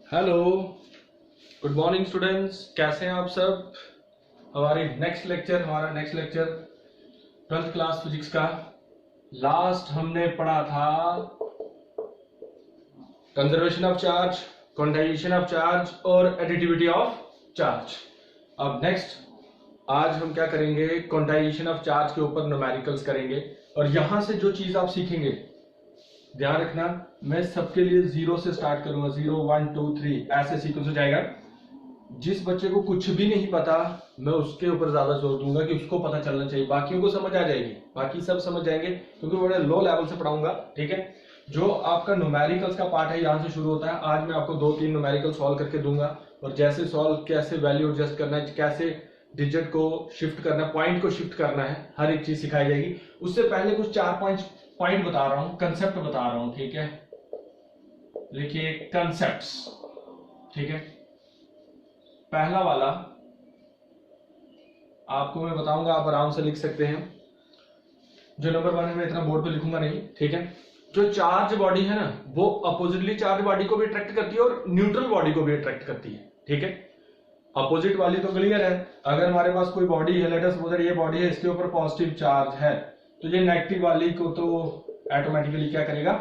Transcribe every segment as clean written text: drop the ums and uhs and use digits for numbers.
Hello, good morning students. कैसे हैं आप सब। हमारा next lecture 12th class physics का। लास्ट हमने पढ़ा था conservation of charge, quantization of charge और एडिटिविटी ऑफ चार्ज। अब नेक्स्ट आज हम क्या करेंगे, क्वांटाइजेशन ऑफ चार्ज के ऊपर न्यूमेरिकल्स करेंगे। और यहां से जो चीज आप सीखेंगे, ध्यान रखना, मैं सबके लिए 0 से स्टार्ट करूंगा। 0 1 2 3 ऐसे सीक्वेंस हो जाएगा। जिस बच्चे को कुछ भी नहीं पता मैं उसके ऊपर ज्यादा जोर दूंगा कि उसको पता चलना चाहिए। बाकियों को समझ आ जाएगी, बाकी सब समझ जाएंगे क्योंकि बड़े लो लेवल से पढ़ाऊंगा। ठीक है, जो आपका न्यूमेरिकल्स का पार्ट है यहां से शुरू होता है। आज मैं आपको 2-3 न्यूमेरिकल सॉल्व करके दूंगा और जैसे सॉल्व, कैसे वैल्यू एडजस्ट करना है, कैसे डिजिट को शिफ्ट करना है, पॉइंट को शिफ्ट करना है, हर एक चीज सिखाई जाएगी। उससे पहले कुछ 4-5 पॉइंट बता रहा हूं, कंसेप्ट बता रहा हूं। ठीक है, लिखिए कंसेप्ट्स। ठीक है, पहला वाला आपको मैं बताऊंगा, आप आराम से लिख सकते हैं। जो नंबर 1 है मैं इतना बोर्ड पे लिखूंगा नहीं। ठीक है, जो चार्ज बॉडी है ना वो अपोजिटली चार्ज बॉडी को भी अट्रैक्ट करती है और न्यूट्रल बॉडी को भी अट्रैक्ट करती है। ठीक है, अपोजिट वाली तो क्लियर है। अगर हमारे पास कोई बॉडी है, लेट अस सपोज ये बॉडी है, इसके ऊपर पॉजिटिव चार्ज है तो ये नेगेटिव वाली को तो ऑटोमेटिकली क्या करेगा,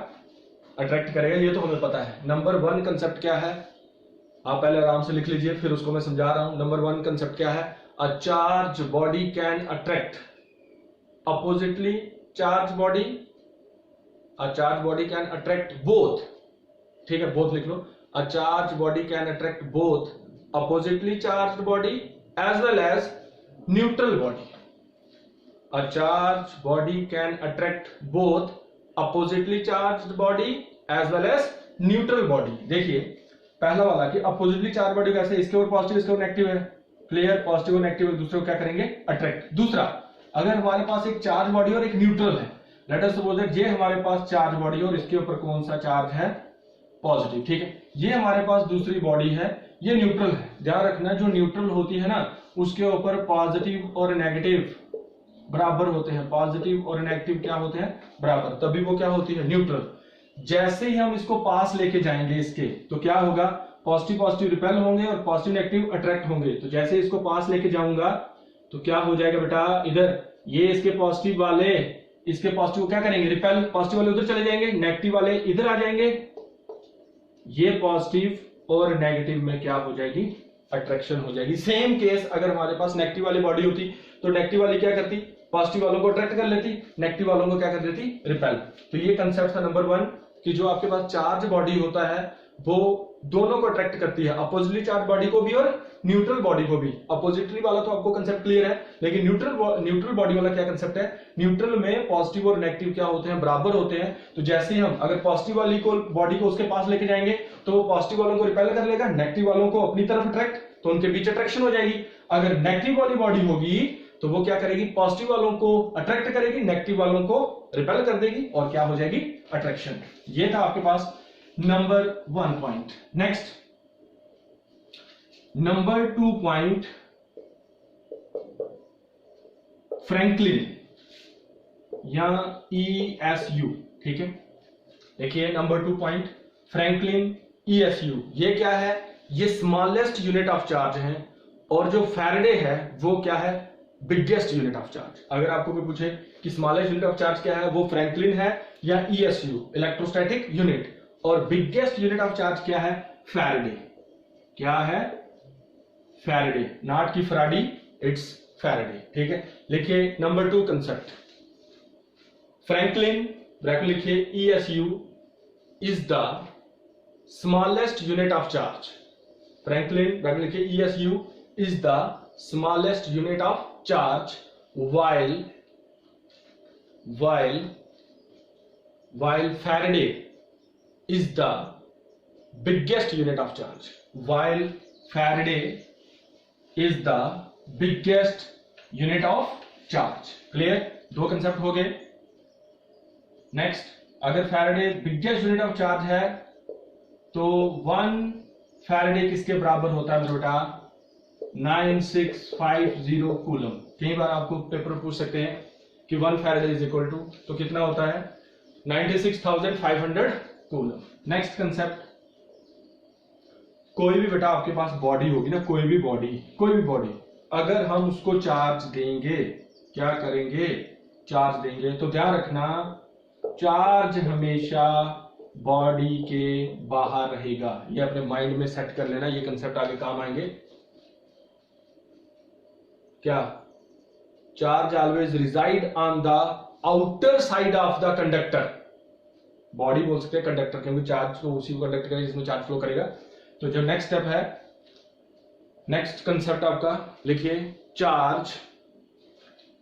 अट्रैक्ट करेगा। ये तो हमें पता है। नंबर 1 कंसेप्ट क्या है, आप पहले आराम से लिख लीजिए फिर उसको मैं समझा रहा हूं। नंबर 1 कंसेप्ट क्या है, a charge body can attract oppositely charge body, a charge body can attract both. ठीक है, बोथ लिख लो। A charge body can attract both oppositely charge body as well as neutral body. A charged body can attract both oppositely charged body as well as neutral body। देखिए पहला वाला कि oppositely charged body कैसे, इसके ऊपर positive इसके ऊपर negative है, क्लियर, पॉजिटिव और नेगेटिव एक दूसरे को क्या करेंगे, अट्रैक्ट। दूसरा, अगर हमारे पास एक चार्ज बॉडी और एक न्यूट्रल है, लेट अस सपोज दैट ये हमारे पास चार्ज बॉडी और इसके ऊपर कौन सा चार्ज है, पॉजिटिव। ठीक है, ये हमारे पास दूसरी बॉडी है, ये न्यूट्रल है। ध्यान रखना, जो न्यूट्रल होती है ना उसके ऊपर पॉजिटिव और नेगेटिव बराबर होते हैं। पॉजिटिव और नेगेटिव क्या होते हैं, बराबर, तभी वो क्या होती है, न्यूट्रल। जैसे ही हम इसको पास लेके जाएंगे इसके, तो क्या होगा, पॉजिटिव पॉजिटिव रिपेल होंगे और पॉजिटिव नेगेटिव अट्रैक्ट होंगे। तो जैसे इसको पास लेके जाऊंगा तो क्या हो जाएगा बेटा, इधर ये इसके पॉजिटिव वाले इसके पॉजिटिव क्या करेंगे, रिपेल, पॉजिटिव वाले उधर चले जाएंगे, नेगेटिव वाले इधर आ जाएंगे। ये पॉजिटिव और नेगेटिव में क्या हो जाएगी, अट्रैक्शन हो जाएगी। सेम केस अगर हमारे पास नेगेटिव वाली बॉडी होती तो नेगेटिव वाली क्या करती, पॉजिटिव वालों को अट्रैक्ट कर लेती, नेगेटिव वालों को क्या कर देती, रिपेल। तो ये कंसेप्ट था नंबर 1 कि जो आपके पास चार्ज बॉडी होता है वो दोनों को अट्रैक्ट करती है, अपोजिटली चार्ज बॉडी को भी और न्यूट्रल बॉडी को भी। अपोजिटली वाला तो आपको कंसेप्ट क्लियर है, लेकिन न्यूट्रल बॉडी वाला क्या कंसेप्ट है, न्यूट्रल में पॉजिटिव और नेगेटिव क्या होते हैं, बराबर होते हैं। तो जैसे ही हम अगर पॉजिटिव वाली को बॉडी को उसके पास लेके जाएंगे तो वो पॉजिटिव वालों को रिपेल कर लेगा, नेगेटिव वालों को अपनी तरफ अट्रैक्ट, तो उनके बीच अट्रैक्शन हो जाएगी। अगर नेगेटिव वाली बॉडी होगी तो वो क्या करेगी, पॉजिटिव वालों को अट्रैक्ट करेगी, नेगेटिव वालों को रिपेल कर देगी और क्या हो जाएगी, अट्रैक्शन। ये था आपके पास number 1 point. Next number 2 point, Franklin या ESU। ठीक है, देखिए नंबर 2 पॉइंट, फ्रैंकलिन ESU। ये क्या है, ये स्मॉलेस्ट यूनिट ऑफ चार्ज है और जो फैराडे है वो क्या है, बिगेस्ट यूनिट ऑफ चार्ज। अगर आपको कोई पूछे कि स्मॉलेस्ट यूनिट ऑफ चार्ज क्या है, वो फ्रैंकलिन है या ESU, इलेक्ट्रोस्टैटिक यूनिट, और बिगेस्ट यूनिट ऑफ चार्ज क्या है, फैराडे। क्या है, फैराडे, नॉट की फराडी, इट्स फैराडे। ठीक है, लिखिए नंबर 2 कंसेप्ट, फ्रैंकलिन ब्रैकेट लिखिए ESU is the smallest unit of charge. Franklin bracket लिखिए ESU is the smallest unit of charge while Faraday is the biggest unit of charge, while Faraday is the biggest unit of charge। Clear, 2 concept हो गए। Next, अगर Faraday biggest unit of charge है तो 1 Faraday किसके बराबर होता है बेटा, 9650 कूलम। कई बार आपको पेपर पूछ सकते हैं कि 1 फैराडे इज इक्वल टू, तो कितना होता है, 96,500 कूलम। नेक्स्ट कंसेप्ट, कोई भी बेटा आपके पास बॉडी होगी ना, कोई भी बॉडी अगर हम उसको चार्ज देंगे, क्या करेंगे, चार्ज देंगे, तो ध्यान रखना चार्ज हमेशा बॉडी के बाहर रहेगा। ये अपने माइंड में सेट कर लेना, ये कंसेप्ट आगे काम आएंगे। क्या, charge always reside on the outer side of the conductor. Body बोल सकते हैं कंडक्टर, क्योंकि चार्ज तो उसी को कंडक्ट करेगा जिसमें चार्ज फ्लो करेगा। तो जो नेक्स्ट स्टेप है, नेक्स्ट कंसेप्ट आपका लिखिए, चार्ज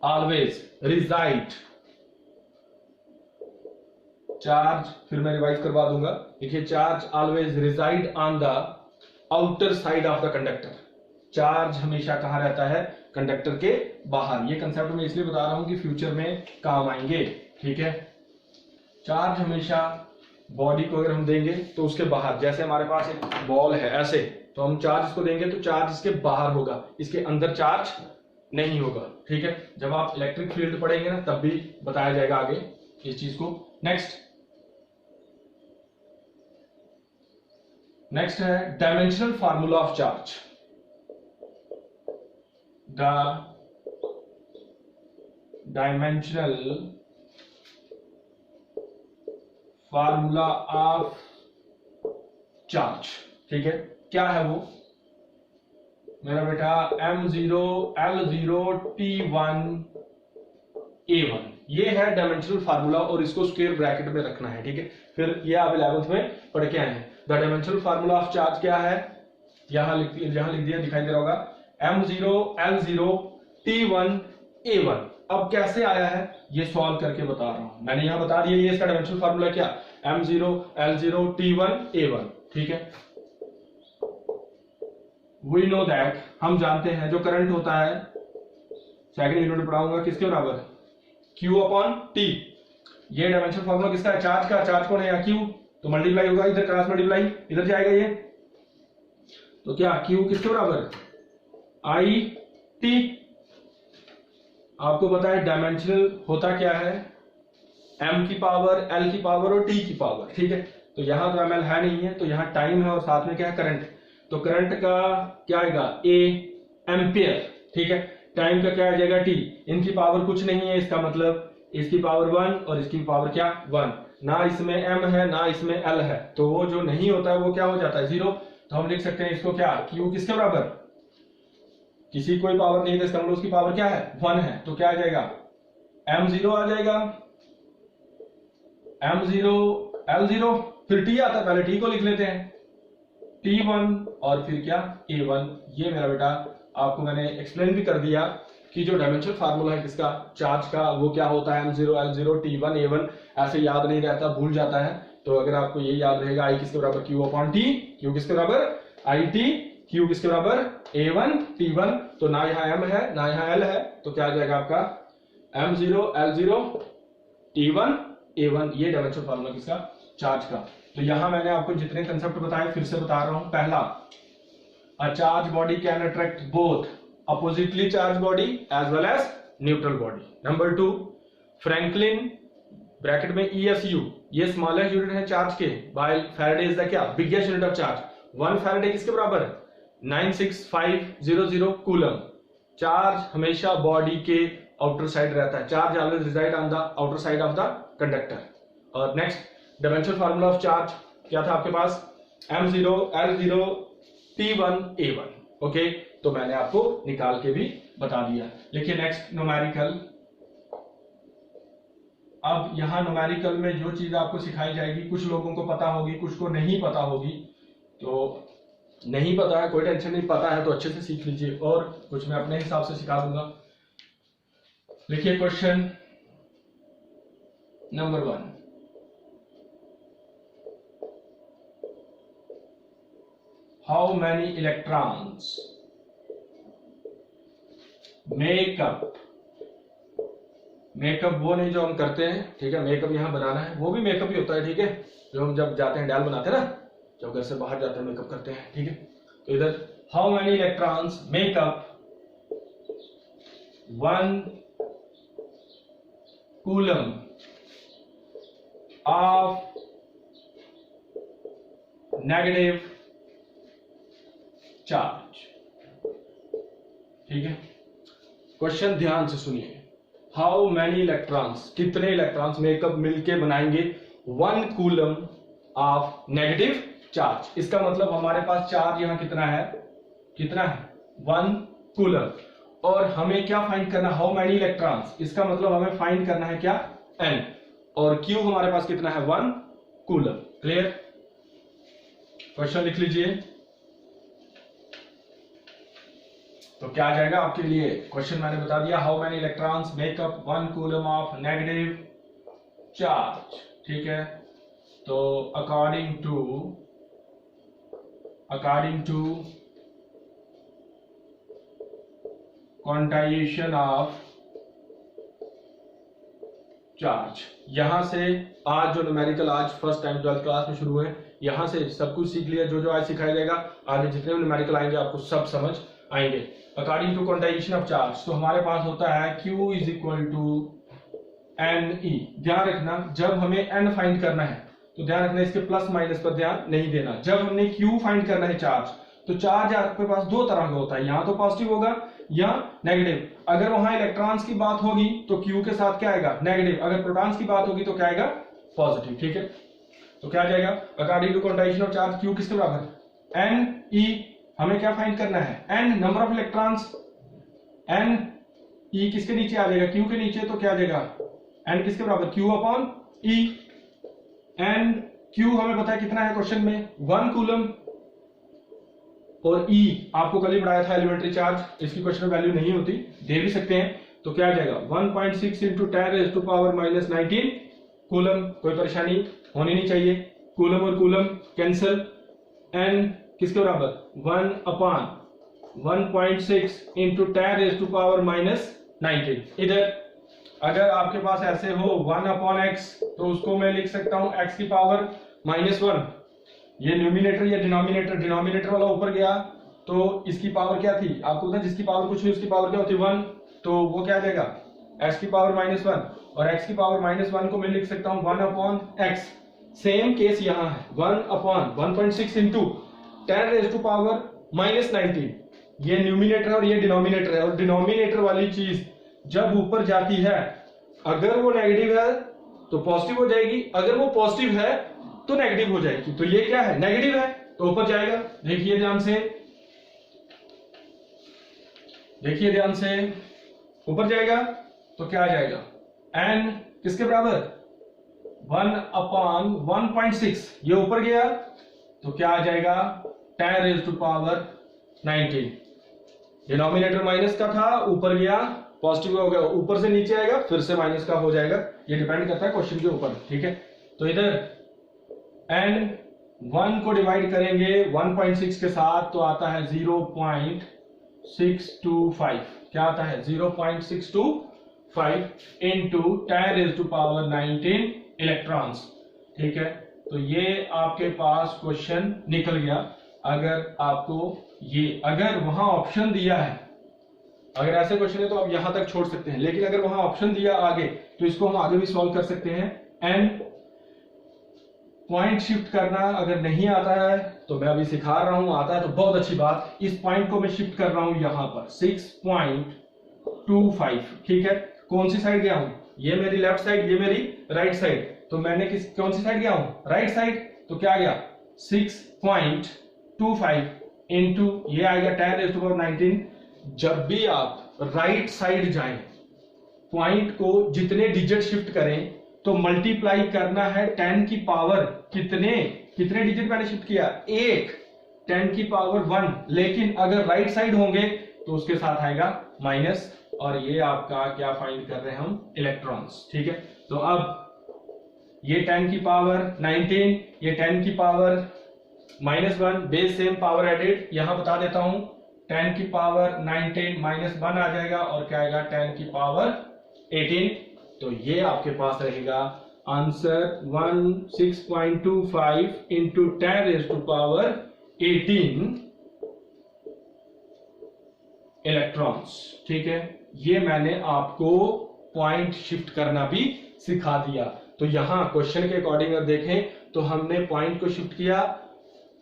ऑलवेज रिजाइड, चार्ज, फिर मैं रिवाइज करवा दूंगा, देखिए charge always reside on the outer side of the conductor. Charge हमेशा कहां रहता है, कंडक्टर के बाहर। ये कंसेप्ट मैं इसलिए बता रहा हूं कि फ्यूचर में काम आएंगे, ठीक है। चार्ज हमेशा बॉडी को अगर हम देंगे तो उसके बाहर, जैसे हमारे पास एक बॉल है ऐसे, तो हम चार्ज इसको देंगे तो चार्ज इसके बाहर होगा, इसके अंदर चार्ज नहीं होगा, ठीक है। जब आप इलेक्ट्रिक फील्ड पढ़ेंगे ना तब भी बताया जाएगा आगे इस चीज को। नेक्स्ट है dimensional formula of charge. The dimensional formula of charge, ठीक है। क्या है वो मेरा बेटा, M0L0T1A1, ये है डायमेंशनल फार्मूला, और इसको स्क्वायर ब्रैकेट में रखना है, ठीक है। फिर ये आप 11th में पढ़ के आए हैं। The dimensional formula of charge क्या है, यहां लिख दिया, दिखाई दे रहा होगा, M0L0T1A1। अब कैसे आया है ये सॉल्व करके बता रहा हूं, मैंने यहां बता दिया, ये इसका डायमेंशनल फार्मूला क्या, M0L0T1A1, ठीक है। वी नो दैट, हम जानते हैं जो करंट होता है, सेकंड यूनिट में पढ़ाऊंगा, किसके बराबर, Q अपॉन T। ये डायमेंशनल फार्मूला किसका है, चार्ज का। चार्ज कौन है यहाँ, Q, तो मल्टीप्लाई होगा, इधर क्रॉस मल्टीप्लाई इधर जाएगा ये, तो क्या Q किसके बराबर, I T। आपको पता है डायमेंशनल होता क्या है, M की पावर, L की पावर और T की पावर, ठीक है। तो यहां तो ML है नहीं है, तो यहां टाइम है और साथ में क्या है, करंट। तो करंट का क्या आएगा, A एम्पियर, ठीक है। टाइम का क्या आ जाएगा, T। इनकी पावर कुछ नहीं है, इसका मतलब इसकी पावर 1 और इसकी पावर क्या 1, ना इसमें M है ना इसमें L है, तो वो जो नहीं होता है वो क्या हो जाता है, 0। तो हम लिख सकते हैं इसको क्या, Q किसके बराबर, किसी कोई पावर नहीं है, इसका मतलब उसकी पावर क्या है, 1 है, तो क्या आ जाएगा, M0 आ जाएगा, M0L0, फिर T आता है, पहले T को लिख लेते हैं, T1 और फिर क्या A1। ये मेरा बेटा आपको मैंने एक्सप्लेन भी कर दिया कि जो डायमेंशनल फार्मूला है किसका, चार्ज का, वो क्या होता है, M0L0T1A1। ऐसे याद नहीं रहता, भूल जाता है, तो अगर आपको ये याद रहेगा, I किसके बराबर, Q अपॉन T, Q किसके बराबर IT, Q किसके बराबर A1 T1, तो ना यहाँ M है ना यहाँ L है, तो क्या आ जाएगा आपका M0L0T1A1। ये डायमेंशनल फार्मूला किसका, चार्ज का। तो यहां मैंने आपको जितने कंसेप्ट बताए फिर से बता रहा हूं। पहला, a charge body can attract both oppositely charge body as well as neutral body. Number 2, Franklin bracket में ESU, ये स्मॉलेस्ट यूनिट है चार्ज के, बाय फैराडे इज द क्या, biggest unit of charge. 1 Faraday किसके बराबर, 96500 कूलम। चार्ज हमेशा body के outer side रहता है, charge always reside on the outer side of the conductor. और next, dimensional formula of charge क्या था आपके पास, M0L0T1A1, ओके। तो मैंने आपको निकाल के भी बता दिया। लिखिए नेक्स्ट, न्यूमेरिकल। अब यहां न्यूमेरिकल में जो चीज आपको सिखाई जाएगी, कुछ लोगों को पता होगी, कुछ को नहीं पता होगी। तो नहीं पता है कोई टेंशन नहीं, पता है तो अच्छे से सीख लीजिए, और कुछ मैं अपने हिसाब से सिखा दूंगा। लिखिए question number 1, how many electrons makeup, makeup वो नहीं जो हम करते हैं, ठीक है, मेकअप यहां बनाना है, वो भी मेकअप ही होता है, ठीक है, जो हम जब जाते हैं डैल बनाते हैं ना, जब घर से बाहर जाते हैं मेकअप करते हैं, ठीक है। तो इधर how many electrons makeup 1 coulomb of negative charge. ठीक है, क्वेश्चन ध्यान से सुनिए। हाउ मैनी इलेक्ट्रॉन्स, कितने इलेक्ट्रॉन्स मेकअप मिलके बनाएंगे 1 कूलम ऑफ नेगेटिव चार्ज। इसका मतलब हमारे पास चार्ज यहां कितना है 1 कूलम, और हमें क्या फाइंड करना, हाउ मैनी इलेक्ट्रॉन्स, इसका मतलब हमें फाइंड करना है क्या n, और Q हमारे पास कितना है 1 कूलम। क्लियर, क्वेश्चन लिख लीजिए। तो क्या आ जाएगा आपके लिए, क्वेश्चन मैंने बता दिया, how many electrons make up 1 coulomb of negative charge. ठीक है, तो according to quantization of charge, यहां से आज जो न्यूमेरिकल आज फर्स्ट टाइम 12th क्लास में शुरू हुए, यहां से सब कुछ सीख लिया। जो आज सिखाया जाएगा आगे जितने भी न्यूमेरिकल आएंगे आपको सब समझ आएंगे। According to quantization of charge, तो हमारे पास होता है Q is equal to NE। ध्यान रखना, जब हमें N फाइंड करना है तो ध्यान रखना इसके प्लस माइनस पर ध्यान नहीं देना। जब हमने Q फाइंड करना है चार्ज, तो चार्ज आपके पास दो तरह का होता है, यहां तो पॉजिटिव होगा या नेगेटिव। अगर वहां इलेक्ट्रॉन्स की बात होगी तो Q के साथ क्या आएगा नेगेटिव, अगर प्रोटॉन्स की बात होगी तो क्या आएगा पॉजिटिव। ठीक है, तो क्या आ जाएगा according to quantization of charge Q किसके बराबर NE। हमें क्या फाइंड करना है N number of electrons, NE किसके नीचे आ जाएगा Q के नीचे, तो क्या आ जाएगा N किसके बराबर Q upon E। And Q हमें पता है कितना है क्वेश्चन में 1 कूलम, और E आपको कल ही पढ़ाया था एलिमेंट्री चार्ज, इसकी क्वेश्चन में वैल्यू नहीं होती, दे भी सकते हैं। तो क्या आ जाएगा 1.6 इंटू 10⁻⁻19 कूलम। कोई परेशानी होनी नहीं चाहिए, कूलम और कूलम कैंसिल। N किसके बराबर 1 अपॉन 1.6 इंटू 10⁻⁻19। इधर अगर आपके पास ऐसे हो 1 अपॉन x, तो उसको मैं लिख सकता हूं x की पावर -1। ये न्यूमिनेटर या डिनोमिनेटर वाला ऊपर गया तो इसकी पावर क्या थी आपको पता है, जिसकी पावर कुछ नहीं उसकी पावर क्या होती 1, तो वो क्या आ जाएगा x की पावर -1, और x की पावर -1 को मैं लिख सकता हूं 1 अपॉन x। सेम केस यहां है 1 अपॉन 1.6 इंटू 10⁻⁻19। ये न्यूमिनेटर और ये डिनोमिनेटर है, और डिनोमिनेटर वाली चीज जब ऊपर जाती है अगर वो नेगेटिव है तो पॉजिटिव हो जाएगी, अगर वो पॉजिटिव है तो नेगेटिव हो जाएगी। तो ये क्या है नेगेटिव है तो ऊपर जाएगा। देखिए ध्यान से ऊपर जाएगा तो क्या आ जाएगा n किसके बराबर 1 अपॉन 1.6, ये ऊपर गया तो क्या आ जाएगा 10⁻⁻19। डिनोमिनेटर माइनस का था ऊपर गया पॉजिटिव हो गया, ऊपर से नीचे आएगा फिर से माइनस का हो जाएगा, ये डिपेंड करता है क्वेश्चन के ऊपर। ठीक है, तो इधर n 1 को डिवाइड करेंगे 1.6 के साथ तो आता है 0.625। क्या आता है 0.625 इंटू 10⁻⁻19 इलेक्ट्रॉन्स। ठीक है, तो ये आपके पास क्वेश्चन निकल गया। अगर आपको ये अगर वहां ऑप्शन दिया है, अगर ऐसे क्वेश्चन है तो आप यहां तक छोड़ सकते हैं, लेकिन अगर वहां ऑप्शन दिया आगे तो इसको हम आगे भी सॉल्व कर सकते हैं। n पॉइंट शिफ्ट करना अगर नहीं आता है तो मैं अभी सिखा रहा हूं, आता है तो बहुत अच्छी बात। इस पॉइंट को मैं शिफ्ट कर रहा हूं यहां पर 6.25। ठीक है, कौन सी साइड गया हूं, ये मेरी लेफ्ट साइड, ये मेरी राइट साइड, तो मैंने कौन सी साइड गया हूं राइट साइड, तो क्या गया 6.25 इंटू ये आएगा 10⁻⁻19। जब भी आप राइट साइड जाएं, पॉइंट को जितने डिजिट शिफ्ट करें तो मल्टीप्लाई करना है 10 की पावर कितने डिजिट मैंने शिफ्ट किया 1, 10 की पावर 1, लेकिन अगर राइट साइड होंगे तो उसके साथ आएगा माइनस, और ये आपका क्या फाइंड कर रहे हैं हम इलेक्ट्रॉन्स। ठीक है, तो अब ये 10 की पावर 19, ये 10 की power -1, base same power added, यहां बता देता हूं 10 की पावर 19 -1 आ जाएगा, और क्या आएगा 10 की पावर 18। तो ये आपके पास रहेगा आंसर 6.25 इंटू 10⁻18 इलेक्ट्रॉन्स। ठीक है, ये मैंने आपको पॉइंट शिफ्ट करना भी सिखा दिया। तो यहां क्वेश्चन के अकॉर्डिंग अगर देखें तो हमने पॉइंट को शिफ्ट किया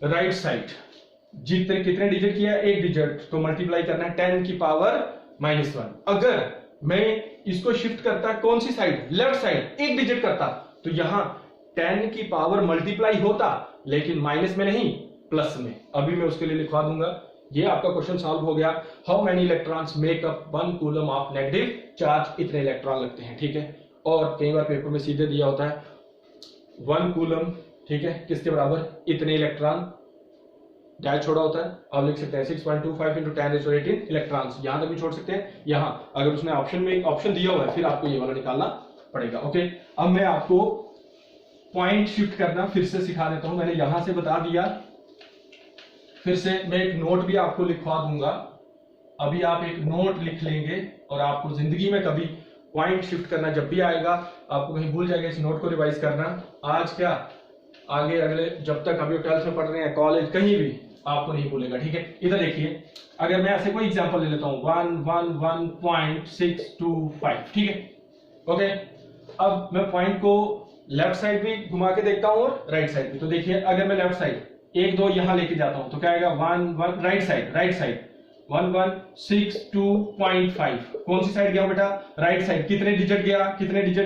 राइट साइड, जितने कितने डिजिट किया, एक डिजिट, तो मल्टीप्लाई करना है 10 की पावर -1। अगर मैं इसको शिफ्ट करता कौन सी साइड, लेफ्ट साइड, एक डिजिट करता, तो यहां 10 की पावर मल्टीप्लाई होता, लेकिन माइनस में नहीं, प्लस में। अभी मैं उसके लिए लिखवा दूंगा। ये आपका क्वेश्चन सॉल्व हो गया। How many electrons make up 1 coulomb of negative charge, इतने इलेक्ट्रॉन लगते हैं, ठीक है। और कई बार पेपर में सीधे दिया होता है 1 कूलम, ठीक है, किसके बराबर, इतने इलेक्ट्रॉन, डैश छोड़ा होता है, आप लिख सकते हैं 6.25 × 10⁻18 इलेक्ट्रॉन्स, यहां तक भी छोड़ सकते हैं। यहां अगर उसने ऑप्शन में एक ऑप्शन दिया हुआ है, फिर आपको ये वाला निकालना पड़ेगा। ओके, अब मैं आपको पॉइंट शिफ्ट करना फिर से सिखा देता हूं। मैंने यहां से बता दिया, फिर से मैं एक नोट भी आपको लिखवा दूंगा। अभी आप एक नोट लिख लेंगे और आपको जिंदगी में कभी पॉइंट शिफ्ट करना जब भी आएगा, आपको कहीं भूल जाएगा, इस नोट को रिवाइज करना। आज क्या, आगे अगले, जब तक अभी 12th में पढ़ रहे हैं, कॉलेज, कहीं भी आपको नहीं भूलेगा, ठीक है। इधर देखिए, अगर मैं ऐसे कोई एग्जांपल ले लेता हूं 111.625, ठीक है। ओके, अब मैं पॉइंट को लेफ्ट साइड भी घुमा के देखता हूं और राइट साइड भी। तो देखिए, अगर मैं लेफ्ट साइड 1 2 यहां लेके जाता हूं, तो क्या आएगा 1 1, राइट साइड 1162.5, कौन सी साइड गया बेटा, राइट साइड। कितने डिजिट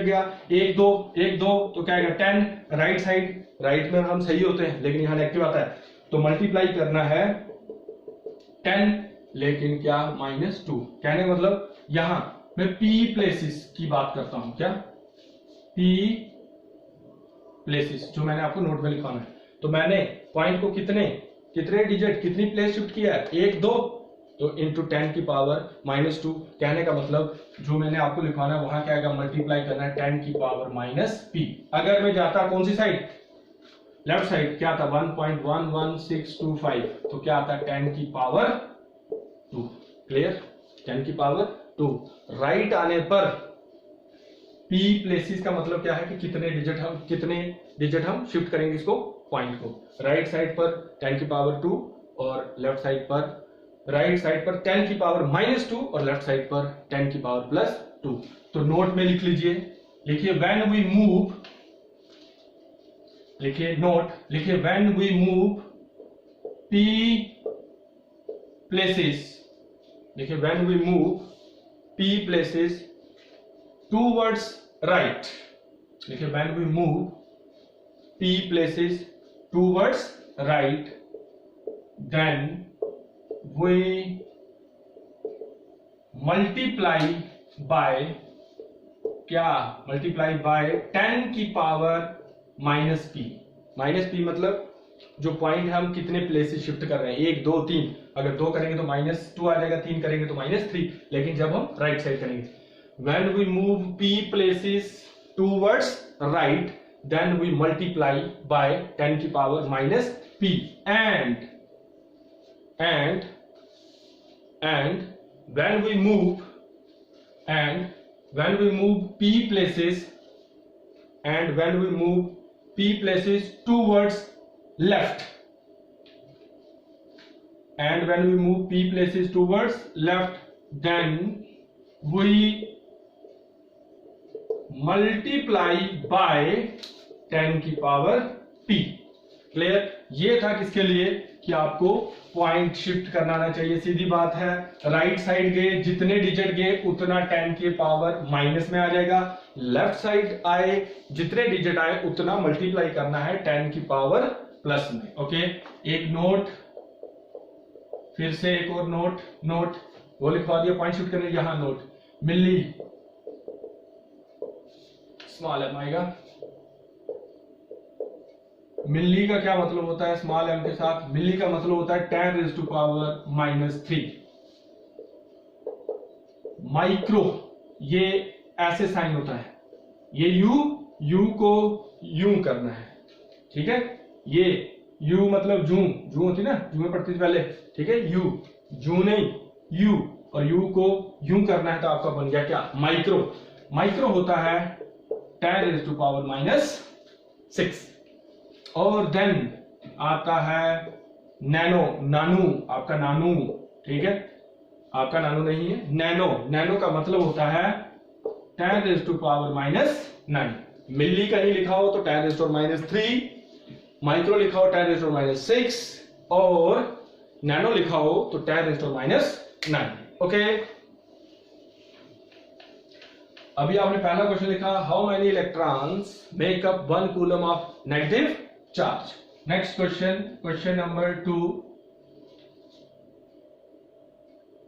गया, 1 2 1 2, तो क्या आएगा 10, राइट साइड। राइट में हम सही होते हैं, लेकिन यहां नेगेटिव आता है, तो मल्टीप्लाई करना है 10, लेकिन क्या -2। कहने का मतलब यहां मैं p प्लेसेस की बात करता हूं, क्या p प्लेसेस, जो मैंने आपको नोट में लिखवाना है। तो मैंने पॉइंट को कितने डिजिट, कितनी प्लेस शिफ्ट किया है, 1 2, तो इंटू 10 की पावर -2। कहने का मतलब जो मैंने आपको लिखवाना है वहां क्या आएगा, मल्टीप्लाई करना है 10 की पावर -p। अगर मैं जाता कौन सी साइड, लेफ्ट साइड, क्या था 1.11625, तो क्या आता है 10 की पावर 2। क्लियर, 10 की पावर 2। राइट आने पर p प्लेसेस का मतलब क्या है कि कितने डिजिट हम शिफ्ट करेंगे इसको, पॉइंट को। राइट साइड पर 10 की पावर 2 और लेफ्ट साइड पर, राइट साइड पर 10 की पावर -2 और लेफ्ट साइड पर 10 की पावर +2। तो नोट में लिख लीजिए, लिखिए व्हेन वी मूव, लिखिए नोट, लिखिए when we move p places, लिखिए when we move p places towards right, लिखिए when we move p places towards right, then we multiply by, क्या मल्टीप्लाई बाय 10 की पावर -p। -p मतलब जो point है हम कितने प्लेसेस शिफ्ट कर रहे हैं, 1 2 3। अगर 2 करेंगे तो -2 आ जाएगा, 3 करेंगे तो -3, लेकिन जब हम राइट साइड करेंगे, when we move p places towards right, then we multiply by 10 की power -p, and when we move p places, and when we move p places towards left, and when we move p places towards left, then we multiply by 10 की power p। Clear, ये था किसके लिए कि आपको point shift करना आना चाहिए। सीधी बात है, राइट साइड गए, जितने डिजिट गए उतना 10 की पावर माइनस में आ जाएगा। लेफ्ट साइड आए, जितने डिजिट आए उतना मल्टीप्लाई करना है 10 की पावर प्लस में। ओके, एक नोट, फिर से एक और नोट वो लिखवा दिया पॉइंट शिफ्ट करने। यहां नोट, मिली स्मॉल एम आएगा। मिली का क्या मतलब होता है स्मॉल एम के साथ, मिली का मतलब होता है 10⁻³ माइक्रो, ये ऐसे साइन होता है, ये यू को यूं करना है, ठीक है। ये यू मतलब जू होती ना, जू में पढ़ती थी पहले, ठीक है। यू, जू नहीं यू, और यू को यूं करना है तो आपका बन गया क्या, माइक्रो। माइक्रो होता है 10⁻⁻⁶। और देन आता है नानू, आपका नानू, ठीक है, आपका नानू नहीं है, नैनो का मतलब होता है 10⁻⁹। मिली का नहीं लिखा हो तो 10⁻³ माइक्रो लिखा हो 10⁻⁶, और नैनो लिखा हो तो 10⁻⁹ ओके। अभी आपने पहला क्वेश्चन लिखा, how many electrons make up 1 coulomb of negative charge. Next question, question number 2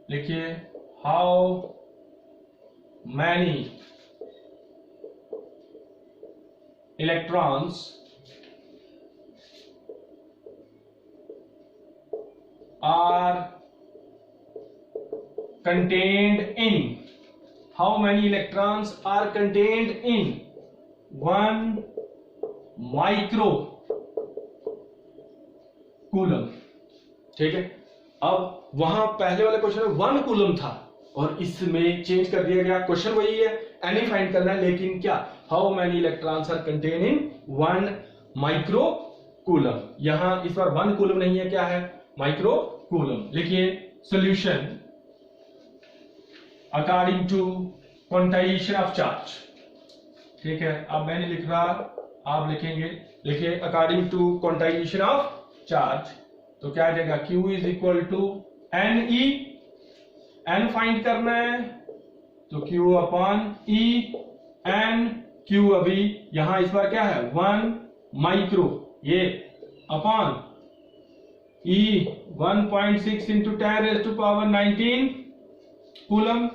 लिखिए, how many electrons are contained in, how many electrons are contained in 1 micro coulomb. ठीक है, अब वहां पहले वाले क्वेश्चन में 1 कूलम था और इसमें चेंज कर दिया गया, क्वेश्चन वही है, एनी फाइंड करना है, लेकिन क्या, how many electrons are contain in 1 micro coulomb. यहां इस बार 1 कूलम नहीं है, क्या है, माइक्रो कूलम। लिखिए solution according to quantization of charge. ठीक है, अब मैंने लिख रहा, आप लिखेंगे, लिखिए according to quantization of charge, तो क्या आ जाएगा, Q is equal to N E, N find करना है तो Q upon E, N Q अभी यहां इस बार क्या है 1 माइक्रो, ये अपॉन E 1.6 इंटू 10⁻⁹ कूलम।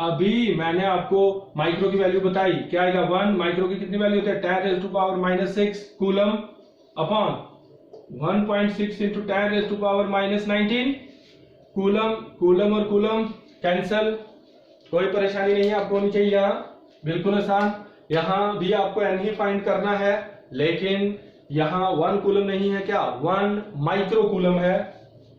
अभी मैंने आपको माइक्रो की वैल्यू बताई, क्या आएगा 1 माइक्रो की कितनी वैल्यू होती है 10⁻⁻6 coulomb upon 1.6 into 10⁻⁻19 coulomb. Coulomb और कूलम कैंसल, कोई परेशानी नहीं है आपको होनी चाहिए, यहां बिल्कुल आसान। यहां भी आपको एन ही फाइंड करना है, लेकिन यहां 1 कूलम नहीं है, क्या 1 माइक्रो कूलम है।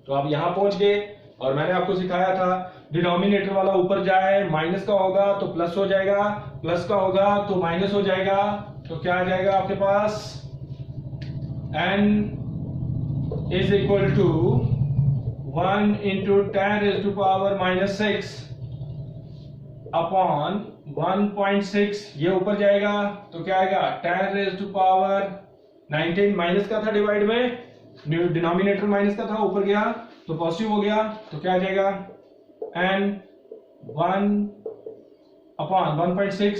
तो आप यहां पहुंच गए, और मैंने आपको सिखाया था डिनोमिनेटर वाला ऊपर जाए, माइनस का होगा तो प्लस हो जाएगा, प्लस का होगा तो माइनस हो जाएगा, तो क्या आ जाएगा आपके पास, n is equal to 1 into 10⁻⁻6 upon 1.6, ये ऊपर जाएगा तो क्या आएगा 10⁻⁹ माइनस का था डिवाइड में, डिनोमिनेटर माइनस का था, ऊपर गया तो पॉजिटिव हो गया, तो क्या आ जाएगा n 1 अपॉन 1.6,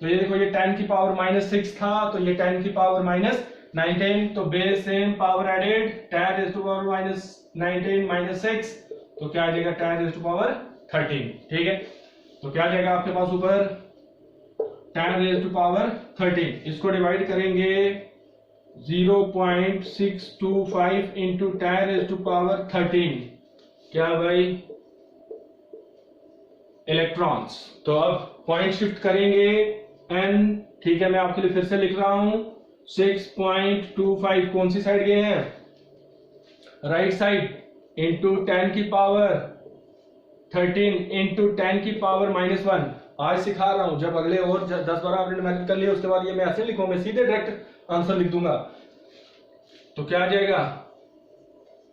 तो ये देखो ये 10⁻⁻6 था, तो ये 10⁻⁻19, तो बेस सेम पावर एडेड 10⁻⁻19 तो क्या आ जाएगा 10⁻13। ठीक है, तो क्या आ जाएगा आपके पास ऊपर 10⁻13, इसको डिवाइड करेंगे 0.625 इंटू 10⁻13, क्या भाई इलेक्ट्रॉन्स। तो अब पॉइंट शिफ्ट करेंगे n, ठीक है, मैं आपके लिए फिर से लिख रहा हूं 6.25 कौन सी साइड गए हैं, राइट साइड, इंटू 10⁻13 इंटू 10⁻⁻1। आज सिखा रहा हूं, जब अगले और 10-12 आपने मेहनत कर लिया उसके बाद ये मैं ऐसे लिखूं, मैं सीधे डायरेक्ट आंसर लिख दूंगा। तो क्या आ जाएगा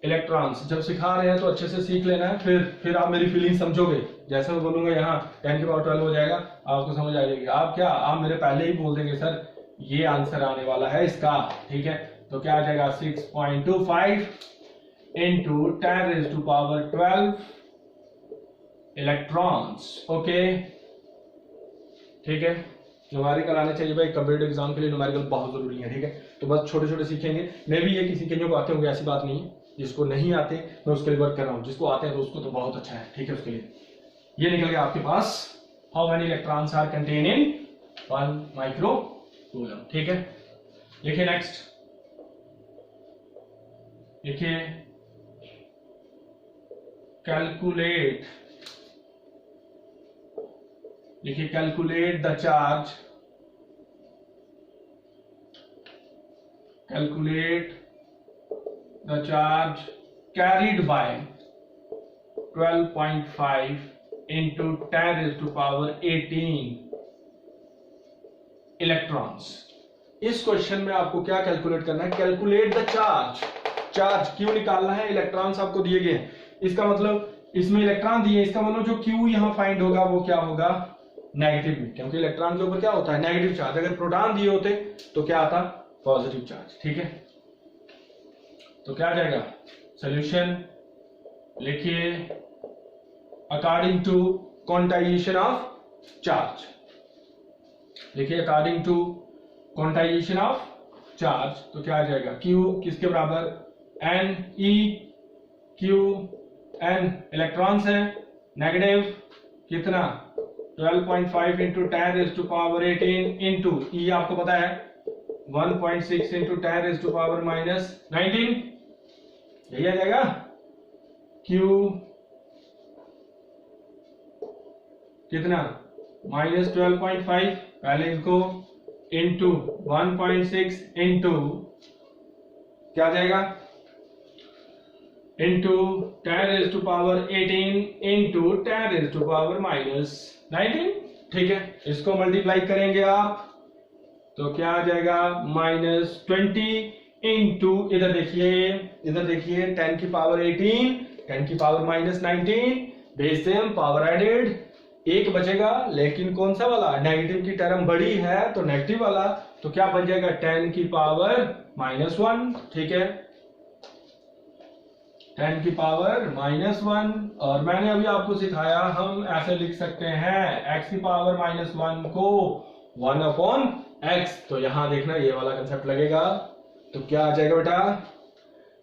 इलेक्ट्रॉन्स। जब सिखा रहे हैं तो अच्छे से सीख लेना है, फिर आप मेरी फीलिंग समझोगे, जैसे मैं बोलूंगा यहाँ 10⁻12 हो जाएगा, आपको समझ आ जाएगी। आप क्या, आप मेरे पहले ही बोल देंगे सर ये आंसर आने वाला है इसका। ठीक है, तो क्या आ जाएगा 6.25 इंटू 10⁻12 इलेक्ट्रॉन्स। ओके, ठीक है, न्यूमेरिकल आने चाहिए भाई, कम्पिटिटिव एग्जाम के लिए न्यूमेरिकल बहुत जरूरी है। ठीक है, तो बस छोटे छोटे सीखेंगे, मैं भी ये किसी के को आते होंगे, ऐसी बात नहीं है, जिसको नहीं आते मैं उसके लिए वर्क कर रहा हूँ, जिसको आते हैं तो उसको तो बहुत अच्छा है। ठीक है, उसके लिए ये निकल गया आपके पास, how many electrons are contain in 1 micro coulomb. ठीक है, लिखिए नेक्स्ट, लिखिए कैलकुलेट, लिखिए calculate the charge, calculate the charge carried by 12.5 into 10⁻18 electrons. इस क्वेश्चन में आपको क्या कैलकुलेट करना है, calculate the charge. Charge Q निकालना है, इलेक्ट्रॉन्स आपको दिए गए हैं, इसका मतलब इसमें इलेक्ट्रॉन दिए, इसका मतलब जो क्यू यहां फाइंड होगा वो क्या होगा, नेगेटिव में, क्योंकि इलेक्ट्रॉन के ऊपर क्या होता है नेगेटिव चार्ज। अगर प्रोटॉन दिए होते तो क्या आता पॉजिटिव चार्ज। ठीक है, तो क्या आ जाएगा सॉल्यूशन लिखिए according to quantization of charge, लिखिए according to quantization of charge, तो क्या आ जाएगा Q किसके बराबर N E, Q N electrons है, नेगेटिव कितना 12.5 into 10 raise to power 18 into E आपको पता है 1.6 into 10 raise to power minus 19, यही आ जाएगा Q कितना माइनस 12.5, पहले इसको इंटू 1.6 इंटू क्या आ जाएगा into 10 raise to power 18 into 10 raise to power minus 19, ठीक है। इसको मल्टीप्लाई करेंगे आप तो क्या आ जाएगा माइनस 20 इंटू इधर देखिए 10 की पावर 18 10 की power minus 19, base same power added, एक बचेगा लेकिन कौन सा वाला, नेगेटिव की टर्म बड़ी है तो नेगेटिव वाला, तो क्या बच जाएगा 10 की पावर माइनस 1, ठीक है 10 की पावर माइनस 1। और मैंने अभी आपको सिखाया हम ऐसे लिख सकते हैं x की पावर माइनस 1 को 1 अपॉन x, तो यहां देखना ये वाला कंसेप्ट लगेगा, तो क्या आ जाएगा बेटा,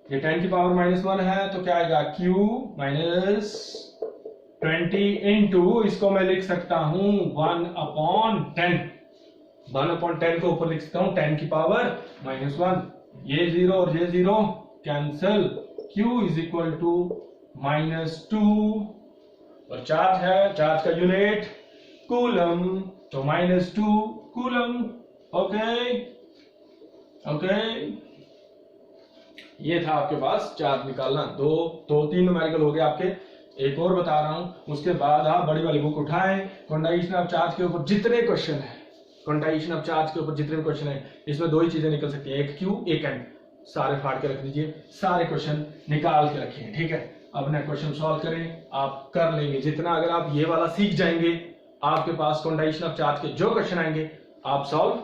ये 10 की पावर माइनस 1 है तो क्या आएगा q माइनस 20 इंटू इसको मैं लिख सकता हूं 1 अपॉन 10, 1 अपॉन 10 को ऊपर लिख सकता हूं 10 की पावर माइनस 1, ये 0 और ये 0 cancel, Q is equal to minus 2, और चार्ज है, चार्ज का यूनिट कूलम, तो माइनस 2 कूलम, ओके ओके। ये था आपके पास चार्ज निकालना, दो तीन न्यूमेरिकल हो गए आपके, एक और बता रहा हूं, उसके बाद आप बड़ी वाली बुक उठाएं, क्वांटाइजेशन ऑफ चार्ज के ऊपर जितने क्वेश्चन है, क्वांटाइजेशन ऑफ चार्ज के ऊपर जितने क्वेश्चन है, इसमें दो ही चीजें निकल सकती है, एक Q एक N, सारे फाड़ के रख दीजिए, सारे क्वेश्चन निकाल के रखिए, ठीक है। अपना क्वेश्चन सॉल्व करें, आप कर लेंगे जितना, अगर आप ये वाला सीख जाएंगे आपके पास क्वांटाइजेशन ऑफ चार्ज के जो क्वेश्चन आएंगे आप सॉल्व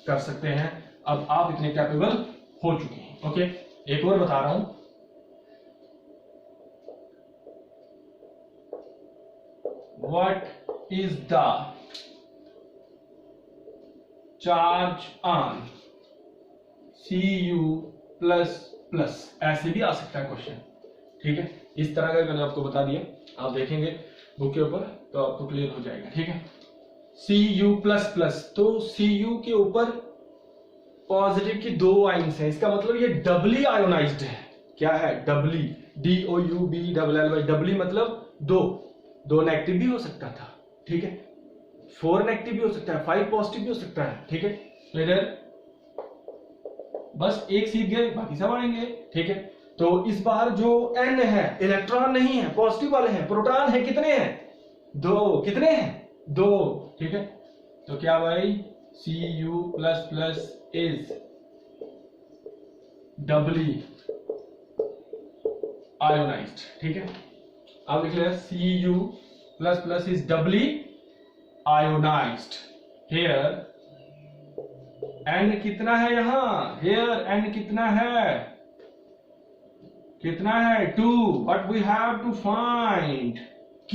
कर सकते हैं, अब आप इतने कैपेबल हो चुके हैं, ओके। एक और बता रहा हूं, what is the charge on Cu plus plus, ऐसे भी आ सकता है क्वेश्चन, ठीक है। इस तरह का मैंने आपको बता दिया, आप देखेंगे बुक के ऊपर तो आपको क्लियर हो जाएगा, ठीक है। Cu प्लस प्लस, तो Cu के ऊपर पॉजिटिव की दो आइंस है, इसका मतलब ये डबली आयोनाइज्ड है, क्या है डबली, DOUB डबली मतलब दो नेगेटिव भी हो सकता था, ठीक है, 4 नेगेटिव भी हो सकता है, 5 पॉजिटिव भी हो सकता है, ठीक है। तो इधर बस एक सीख गए, बाकी सब आएंगे, ठीक है। तो इस बार जो N है इलेक्ट्रॉन नहीं है, पॉजिटिव वाले हैं, प्रोटॉन है कितने हैं 2, कितने हैं 2, ठीक है। तो क्या भाई Cu plus plus is doubly ionized, ठीक है। अब लिख लिया Cu plus plus is doubly ionized, here N कितना है यहां, हेयर N कितना है 2, but we have to find Q,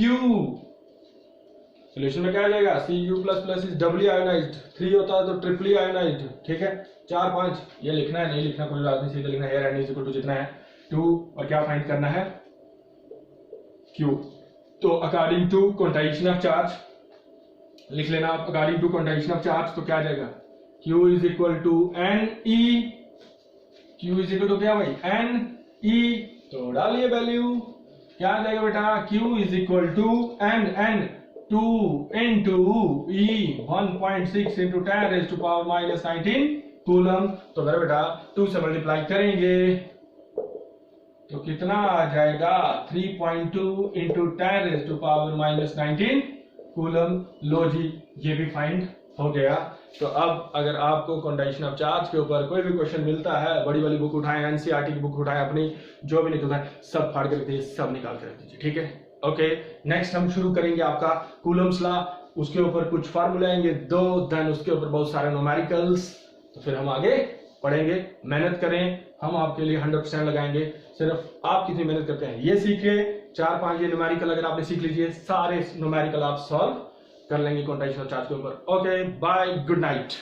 solution में क्या आ जाएगा Cu plus plus is doubly ionized, 3 होता है तो ट्रिपली आयोनाइज्ड, ठीक है। 4 5 ये लिखना है, नहीं लिखना कोई बात नहीं, सीधे लिखना here N is equal to जितना है 2, और क्या फाइंड करना है Q। तो according to quantization of charge लिख लेना आप, according to quantization of charge तो क्या आ जाएगा Q is equal to NE, Q is equal to क्या भाई NE, तो डालिए वैल्यू, क्या आ जाएगा बेटा Q is equal to N 2 into E 1.6 into 10 raise to power minus 19 coulomb. तो मेरा बेटा 2 से मल्टीप्लाई करेंगे तो कितना आ जाएगा 3.2 into 10 raise to power minus 19 coulomb. लो जी, ये भी फाइंड हो गया। तो अब अगर आपको क्वांटाइजेशन ऑफ चार्ज के ऊपर कोई भी क्वेश्चन मिलता है, बड़ी वाली बुक उठाएं, एनसीईआरटी की बुक उठाएं, अपनी जो भी निकलता है सब फाड़ के रख दीजिए, सब निकाल के रख दीजिए, ठीक है। ओके, नेक्स्ट हम शुरू करेंगे आपका कूलम्स लॉ, उसके ऊपर कुछ फार्मूला आएंगे 2, देन उसके ऊपर बहुत सारे न्यूमेरिकल्स, तो फिर हम आगे पढ़ेंगे। मेहनत करें, हम आपके लिए 100% लगाएंगे। सिर्फ आप कितनी मेहनत करते हैं ये सीखिए, 4-5 ये न्यूमेरिकल अगर आपने सीख लीजिए, सारे न्यूमेरिकल आप सॉल्व कर लेंगे क्वांटाइजेशन चार्ज के ऊपर। Okay bye, good night.